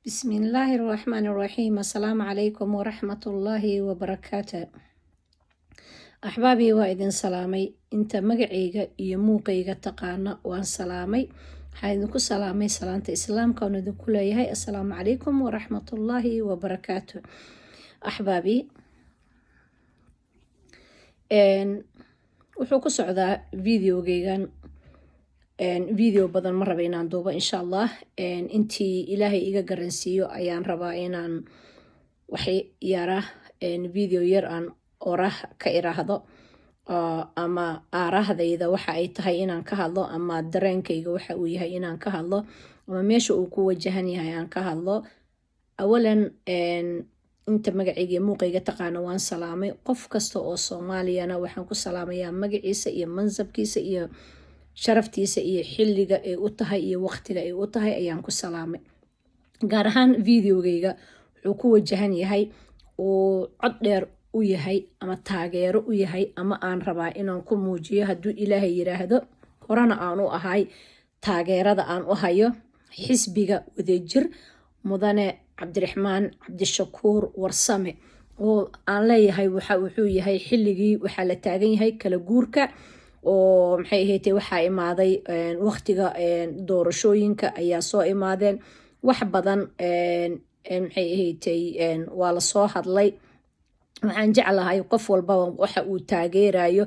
بسم الله الرحمن الرحيم. السلام عليكم ورحمة الله وبركاته. أحبابي وإذن سلامي انت مقعيقة يموقيقة تقانا وان سلامي حيثنكو سلامي سلامة إسلام كون ذو كل يهي. السلام عليكم ورحمة الله وبركاته. أحبابي wuxuu ku socdaa videogeygan video badan ma raba inaan duubo insha allah intii ilaahay iga garansiiyo ayaan rabaa inaan waxay yara video yar aan orah ka iraahdo ama aarahdayda waxa ay tahay inaan ka hadlo ama dareenkayga waxa uu yahay inaan ka hadlo ama meesha uu ku wajahan yahay aan ka hadlo. awalan inta magacayga muuqayga taqaana waan salaamay qof kasta oo Soomaaliyana waxaan ku salaamayaa magaciisa iyo mansabkiisa iyo sharaftiisa iyo xilliga ay u tahay iyo waqtiga ay u tahay ayaan ku salaamay. gaar ahaan videogeyga wuxuu ku wajahan yahay oo cod dheer u yahay ama taageero u yahay ama aan rabaa inaan ku muujiyo hadduu Ilaahay yiraahdo horena aan u ahay taageerada aan u hayo xisbiga wadajir mudane cabdiraxmaan cabdishakuur warsame oo aan leeyahay wuxuu yahay xilligii waxaa la taagan yahay kala guurka oo maxay ahayd waxaa imaaday waqtiga doorashooyinka ayaa soo imaadeen wax badan maxay ahayd waa la soo hadlay. waxaan jeclahay qof walba waxa uu taageerayo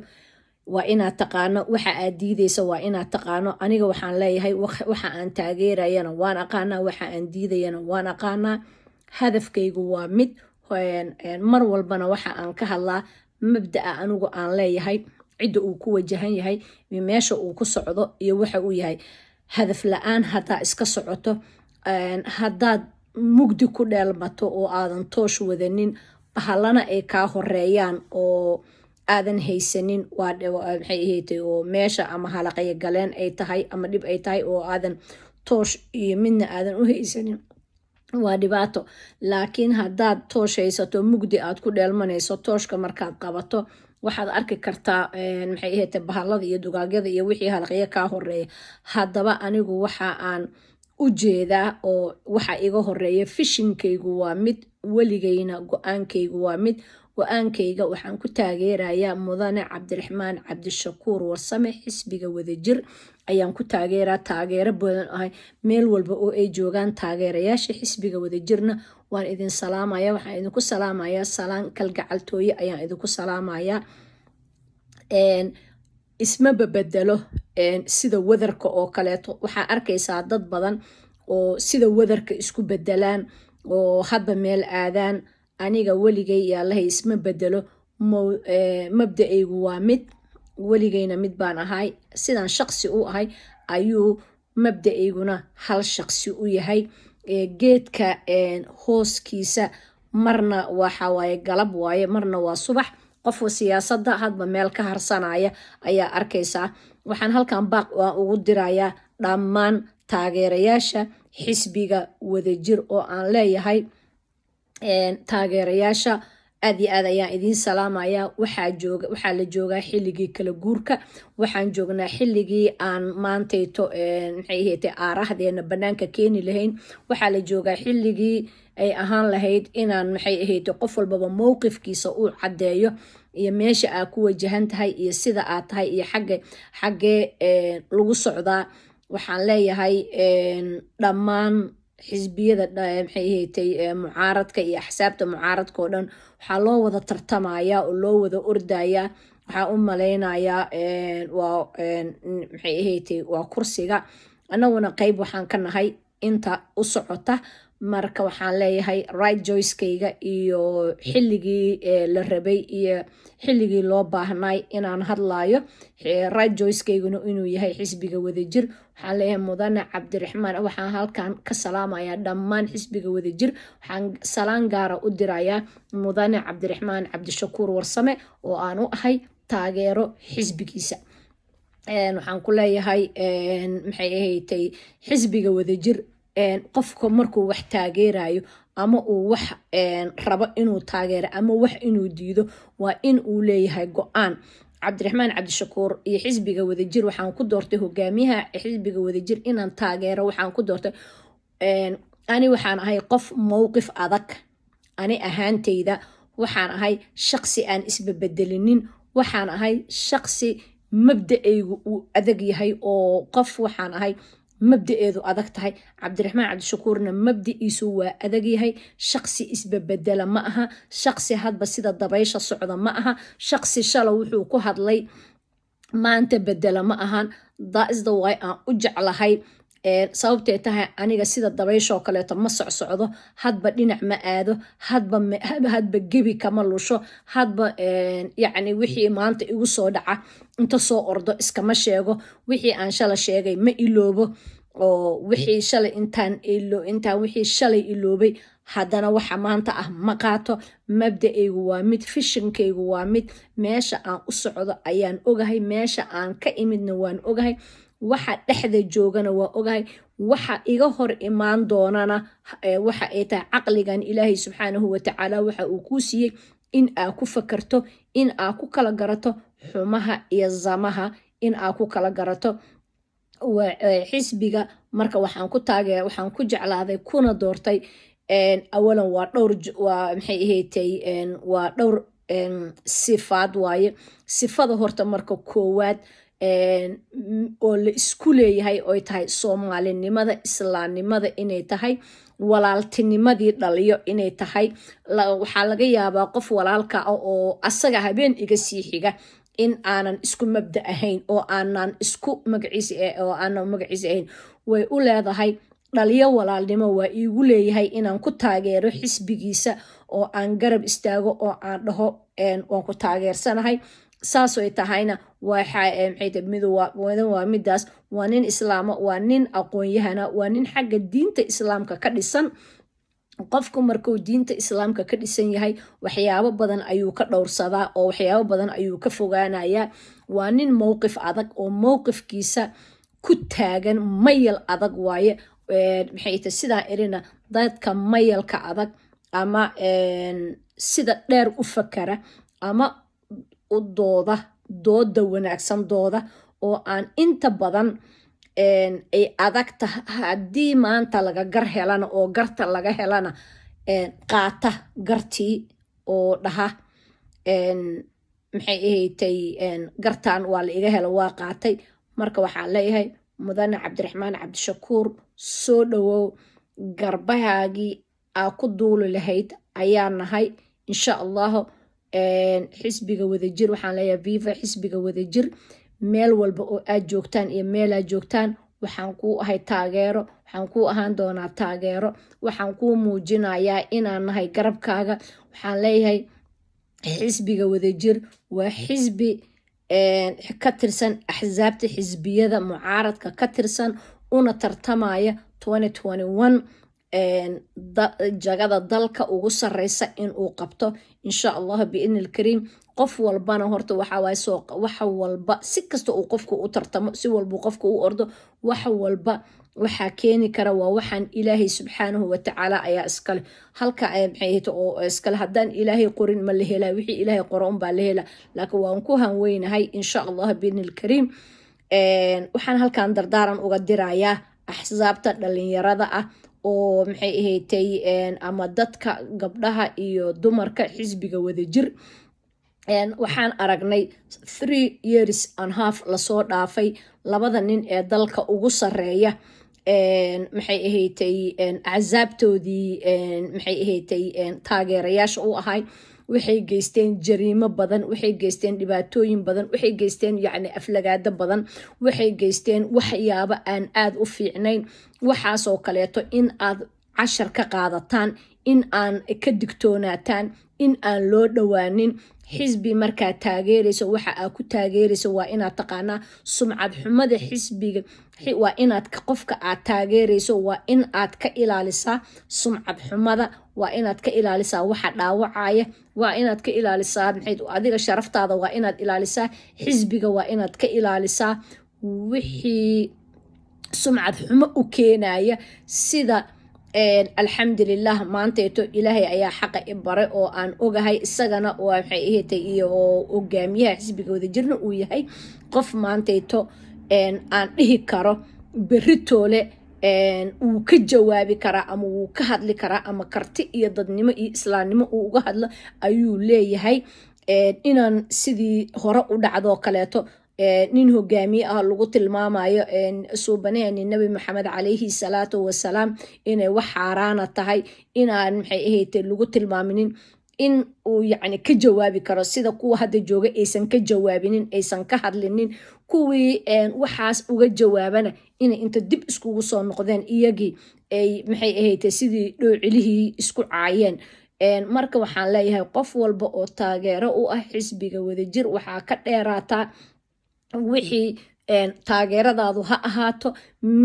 waa inaad taqaano waxa aad diidayso waa inaad taqaano. aniga waxaan leeyahay waxa aan taageerayana waan aqaanaa waxa aan diidayana waan aqaanaa. hadafkaygu waa mid mar walbana waxa aan ka hadlaa mabda'a anigu aan leeyahay cidda uu ku wajahan yahay meesha uu ku socdo iyo waxa uu yahay. hadaf la-aan haddaa iska socoto haddaad mugdi ku dheelmato oo aadan toosh wadanin bahalana ay kaa horeeyaan oo aadan haysanin maxay ahayd oo meesha ama halaqaya galeen ay tahay ama dhib ay tahay oo aadan toosh iyo midna aadan u haysanin waa dhibaato. laakiin haddaad toosh haysato mugdi aad ku dheelmanayso tooshka markaad qabato waxaad arki kartaa maxay ahayd bahalada iyo dugaagyada iyo wixii halaqaya kaa horeeya. haddaba anigu waxa aan u jeedaa oo waxa iga horeeya fishinkaygu waa mid weligayna go-aankaygu waa mid. go-aankayga waxaan ku taageerayaa mudane cabdiraxmaan cabdishakuur warsame xisbiga wadajir ayaan ku taageeraa taageero badan ahay meel walba oo ay joogaan taageerayaasha xisbiga wadajirna waan idin salaamaya. waxaan idinku salaamayaa salaan kalgacaltooye ayaan idinku salaamayaa. isma babedelo sida wadarka oo kaleeto waxaa arkaysaa dad badan oo sida wadarka isku bedelaan oo hadba meel aadaan. aniga weligay yaalahay isma bedelo mabda'aygu waa mid weligayna mid baan ahay sidaan shaqsi u ahay ayuu mabda'ayguna hal shaqsi u yahay. geedka hooskiisa marna waxa waaye galab waaye marna waa subax. qofka siyaasadda hadba meel ka harsanaya ayaa arkaysaa. waxaan halkan baaq ugu dirayaa dhammaan taageerayaasha xisbiga wadajir oo aan leeyahay taageerayaasha aad iyo aad ayaan idiin salaamayaa. waxaa la joogaa xilligii kala guurka waxaan joognaa xilligii aan maantayto maxay ahayd aarahdeena banaanka keeni lahayn. waxaa la joogaa xilligii ay ahaan lahayd inaan maxay ahayd qof walbaba mowqifkiisa uu caddeeyo iyo meesha aad ku wajahan tahay iyo sida aad tahay iyo xaggee lagu socdaa. waxaan leeyahay dhammaan xisbiyada maxay ahayd mucaaradka iyo axsaabta mucaaradka oo dhan waxaa loo wada tartamayaa oo loo wada ordayaa. waxaa u malaynayaa maxay ahayd waa kursiga annaguna qayb waxaan ka nahay inta u socota. marka waxaan leeyahay right joycekayga iyo xilligii la rabay iyo xilligii loo baahnay inaan hadlayo right joycekeyguna inuu yahay xisbiga wadajir. waxaan leeyahay mudane cabdiraxmaan waxaan halkan ka salaamayaa dhammaan xisbiga wadajir. waxaan salaan gaara u dirayaa mudane cabdiraxmaan cabdishakuur warsame oo aan u ahay taageero xisbigiisa. waxaan ku leeyahay maxay ahayd xisbiga wadajir qofka markuu wax taageerayo ama uu wax rabo inuu taageero ama wax inuu diido waa in uu leeyahay go-aan. cabdiraxmaan cabdishakuur iyo xisbiga wadajir waxaan ku doortay hogaamiyaha xisbiga wadajir inaan taageero waxaan ku doortay ani waxaan ahay qof mowqif adag ani ahaantayda waxaan ahay shaqsi aan isbabedelinin waxaan ahay shaqsi mabda'aygu uu adag yahay oo qof waxaan ahay mabda'eedu adag tahay cabdiraxmaan cabdishakuurna mabda'iisu waa adag yahay shaqsi isbabedela ma aha shaqsi hadba sida dabaysha socda ma aha shaqsi shala wuxuu ku hadlay maanta bedela ma ahan that is the way aan u jeclahay sababtay tahay aniga sida dabayshoo kaleeto ma socsocdo hadba dhinac ma aado hadba gebi kama lusho hadba yacni wixii maanta igu soo dhaca inta soo ordo iskama sheego wixii aan shala sheegay ma iloobo oo wixii shalay intaan wixii shalay iloobay haddana waxa maanta ah ma qaato mabda'aygu waa mid fishinkaygu waa mid meesha aan u socdo ayaan ogahay meesha aan ka imidna waan ogahay waxa dhexda joogana waa ogahay waxa iga hor imaan doonana waxa ay tahay caqligan ilaahay subxaanahu watacaala waxa uu kuu siiyey in aa ku fakarto in aa ku kala garato xumaha iyo zamaha in aa ku kala garato xisbiga marka waxaan ku jeclaaday kuna doortay awalan waa maxay ahaatay waa dhowr sifaad waaye sifada horta marka koowaad oo la isku leeyahay oy tahay soomaalinimada islaamnimada inay tahay walaaltinimadii dhaliyo inay tahay waxaa laga yaabaa qof walaalka ah oo asaga habeen iga sii xiga in aanan isku mabda ahayn oo aanan isku magaciisa ahayn way u leedahay dhaliyo walaalnimo waa iigu leeyahay inaan ku taageero xisbigiisa oo aan garab istaago oo aan dhaho waan ku taageersanahay saasoy tahayna waa midaas waa nin islaama waa nin aqoon-yahana waa nin xagga diinta islaamka ka dhisan qofku markuu diinta islaamka ka dhisan yahay waxyaabo badan ayuu ka dhowrsadaa oo waxyaabo badan ayuu ka fogaanayaa waa nin mowqif adag oo mowqifkiisa ku taagan mayal adag waaye maxay tahay sidaa irina dadka mayalka adag ama sida dheer u fakara ama u dooda wanaagsan dooda oo aan inta badan ay adag tahay haddii maanta laga gar helana oo garta laga helana qaata gartii oo dhaha maxay ahaatay gartan waa la iga helo waa qaatay marka waxaan leeyahay mudane cabdiraxmaan cabdishakuur soo dhawow garbahaagii aa ku duuli lahayd ayaa nahay insha allahu xisbiga wadajir waxaan leeyahay viva xisbiga wadajir meel walba oo aad joogtaan iyo meelaad joogtaan waxaan kuu ahay taageero waxaan kuu ahaan doonaa taageero waxaan kuu muujinayaa inaan nahay garabkaaga waxaan leeyahay xisbiga wadajir waa xisbi ka tirsan axsaabta xisbiyada mucaaradka ka tirsan una tartamaya 2021 jagada dalka ugu sareysa inuu qabto insha allah biidni ilkariim qof walbana horta waxa walba si kasta uu qofku u tartamo si walbuu qofku u ordo waxa walba waxaa keeni kara waa waxaan ilaahay subxaanahu watacaala ayaa iskale halka oo iskale haddaan ilaahay qorin ma la helaa wixii ilaahay qoro unbaa la helaa laakiin waan ku hanweynahay insha allah biidni ilkariim waxaan halkan dardaaran uga dirayaa axsaabta dhalinyarada ah oo maxay ahaatay ama dadka gabdhaha iyo dumarka xisbiga wadajir waxaan aragnay 3 years and half lasoo dhaafay labada nin ee dalka ugu sareeya maxay ahaatay axsaabtoodii maxay ahaatay taageerayaasha u ahay waxay geysteen jariimo badan waxay geysteen dhibaatooyin badan waxay geysteen yacni aflagaado badan waxay geysteen waxyaabo aan aad u fiicnayn waxaasoo kaleeto in aad cashar ka qaadataan in aan ka digtoonaataan in aan loo dhowaanin xisbi markaad taageerayso waxa aad ku taageerayso waa inaad taqaanaa sumcad xumada xisbiga waa inaad qofka aad taageerayso waa in aad ka ilaalisaa sumcad xumada waa inaad ka ilaalisaa waxa dhaawacaya waa inaad ka ilaalisaa adiga sharaftaada waa inaad ilaalisaa xisbiga waa inaad ka ilaalisaa wixii sumcad xumo u keenaya sida alxamdulilah maanteeto ilaahay ayaa xaqa i baray oo aan ogahay isagana waxay ahaatay iyo hogaamiyaha xisbiga wadajirna uu yahay qof maanteeto aan dhihi karo beritoole wuu ka jawaabi karaa ama wuu ka hadli karaa ama karti iyo dadnimo iyo islaamnimo uu uga hadlo ayuu leeyahay. inaan sidii hore u dhacdoo kaleeto nin hogaamiye ah lagu tilmaamayo suubaneeni nabi maxamed calayhi salaatu wasalaam inay wax xaaraana tahay inaan maxay ahayte lagu tilmaaminin in uu yacni ka jawaabi karo sida kuwa hadda jooga aysan ka jawaabinin aysan ka hadlinin kuwii waxaas uga jawaabana inay inta dib iskugu soo noqdeen iyagii ay maxay ahayte sidii dhoocilihii isku caayeen. marka waxaan leeyahay qof walba oo taageero u ah xisbiga wadajir waxaa ka dheeraataa wixii taageeradaadu ha ahaato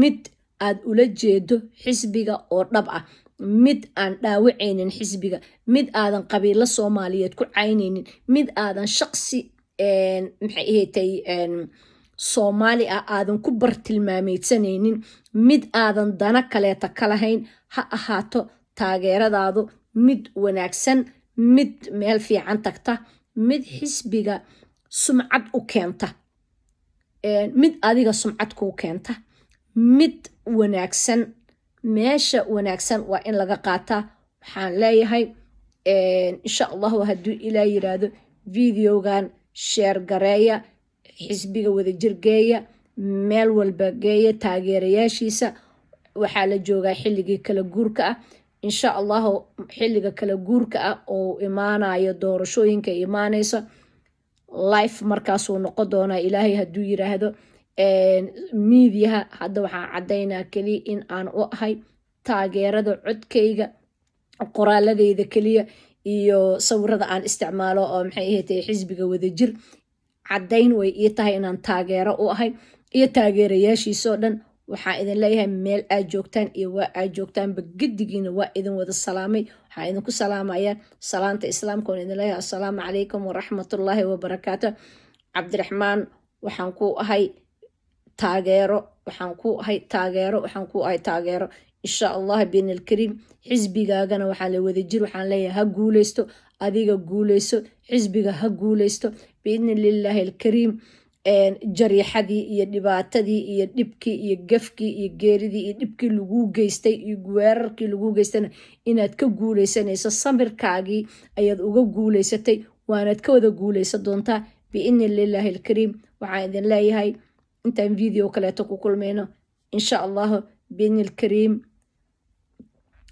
mid aad ula jeedo xisbiga oo dhab ah, mid aan dhaawacaynin xisbiga, mid aadan qabiilo soomaaliyeed ku caynaynin, mid aadan shaqsi maxay ahaatay soomaali ah aadan ku bartilmaameydsanaynin, mid aadan dana kaleeta ka lahayn. ha ahaato taageeradaadu mid wanaagsan, mid meel fiican tagta, mid xisbiga sumcad u keenta, mid adiga sumcad kuu keenta, mid wanaagsan. meesha wanaagsan waa in laga qaataa. waxaan leeyahay insha allahu hadduu ilaa yiraahdo videogan sheer gareeya, xisbiga wadajir geeya, meel walba geeya taageerayaashiisa. waxaa la joogaa xilligii kala guurka ah. insha allahu xilliga kala guurka ah oo imaanayo doorashooyinka imaanayso life markaasuu noqon doonaa ilaahay hadduu yiraahdo. miidiyaha hadda waxaan caddaynaa keliya in aan u ahay taageerada codkayga, qoraaladeyda keliya iyo sawirada aan isticmaalo oo maxay ahaatay xisbiga wadajir caddayn way ii tahay inaan taageero u ahay iyo taageerayaashiisoo dhan. waxaan idin leeyahay meel aad joogtaan iyo waa aad joogtaanba gedigiina waa idin wada salaamay. waxaan idinku salaamayaa salaanta islaamka oon idin leeyahay assalaamu calaykum waraxmatullaahi wabarakaatu. cabdiraxmaan waxaan ku ahay taageero, waxaan ku ahay taageero, waxaan ku ahay taageero insha allah biidni alkariim. xisbigaagana waxaa la wadajir waxaan leeyahay ha guuleysto, adiga guuleyso, xisbiga ha guuleysto biidni lillaahi alkariim. jariixadii iyo dhibaatadii iyo dhibkii iyo gafkii iyo geeridii iyo dhibkii laguu geystay iyo weerarkii laguu geystana inaad ka guuleysanayso. samirkaagii ayaad uga guuleysatay, waanaad ka wada guuleysan doontaa biidni lillaahi alkariim. waxaan idin leeyahay intaan video kaleeto ku kulmayno insha allahu biidni alkariim.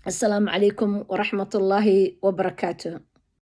assalaamu calaykum waraxmatullaahi wabarakaatu.